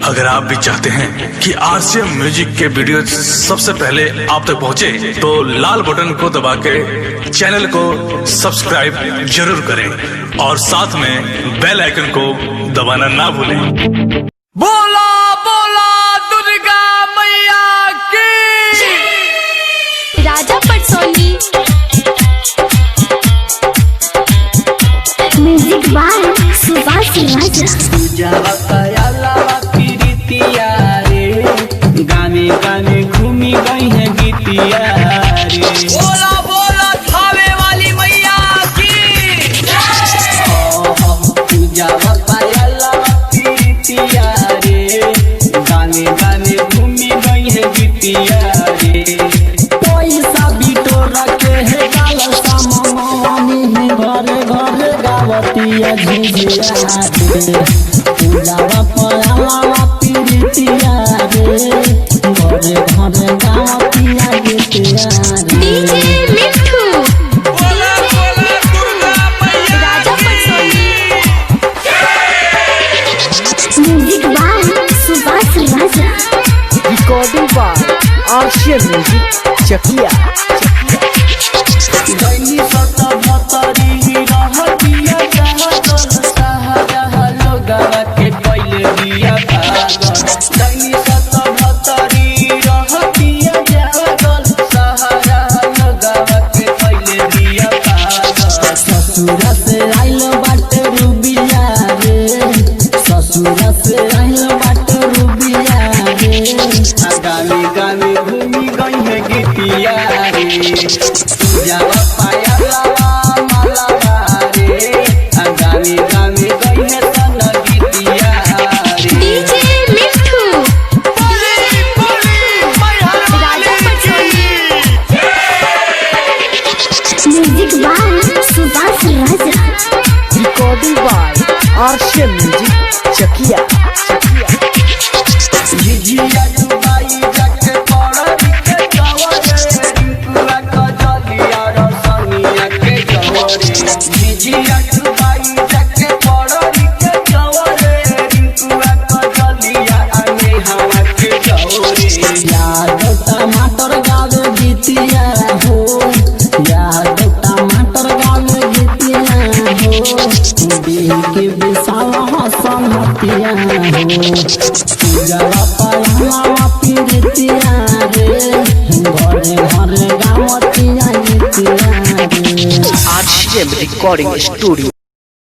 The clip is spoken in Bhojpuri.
अगर आप भी चाहते हैं कि आरसीएम म्यूजिक के वीडियो सबसे पहले आप तक पहुंचे, तो लाल बटन को दबा के चैनल को सब्सक्राइब जरूर करें और साथ में बेल आइकन को दबाना ना भूलें। बोला बोला दुर्गा मैया की। राजा पटसोनी म्यूजिक बाय सुभाष गाने गाने घूमी गई है गीतिया रे। बोला बोला थावे वाली मैया की। पूजा पायला गीतिया रे, गाने गाने घूमी गई है गीतिया रे। पैसा बिटो रखे है काला सामनी है, घरे घरे गावतिया झिझिया रे। पूजा पायला पीरितिया रे, घरे घरे गावतिया गीतिया रे। डीजे मिठू बोला बोला दुर्गा मैया। Raja Patsoni music by Subhash Raja. Recording by RCM music Chakiya. दैनी सत भतरी रहतिया जहागल, सहारा लोगवा के पहिले दिया भागल। दैनी सत भतरी रहतिया जहागल, सहारा लोगवा के पहिले दिया भागल। ससुर से आइल बाटे रुबिया रे, ससुर से आइल बाटे रुबिया रे। गाने गाने घूमी गई है गीतिया रे। पूजा पायला माला रे, गाने गाने गई है सन गीतिया रे। डीजे मिठू बोली बोली मैया Raja Patsoni music by Subhash Raja. Recording by RCM music Chakiya. झिझिया डुबाई जाके पड़री के जवरे, रिंकुआ कजलिया रसनिया के जवरे। झिझिया डुबाई जाके पड़री के जवरे, रिंकुआ कजलिया नेहा के जवरे। याद टमाटर गावे गीतिया हो, याद टमाटर गावे गीतिया हो। देह के विशाल हसन हतिया हो। पूजा पायला पीरितिया रे, घरे घरे गावतिया गीतिया रे। RCM recording studio.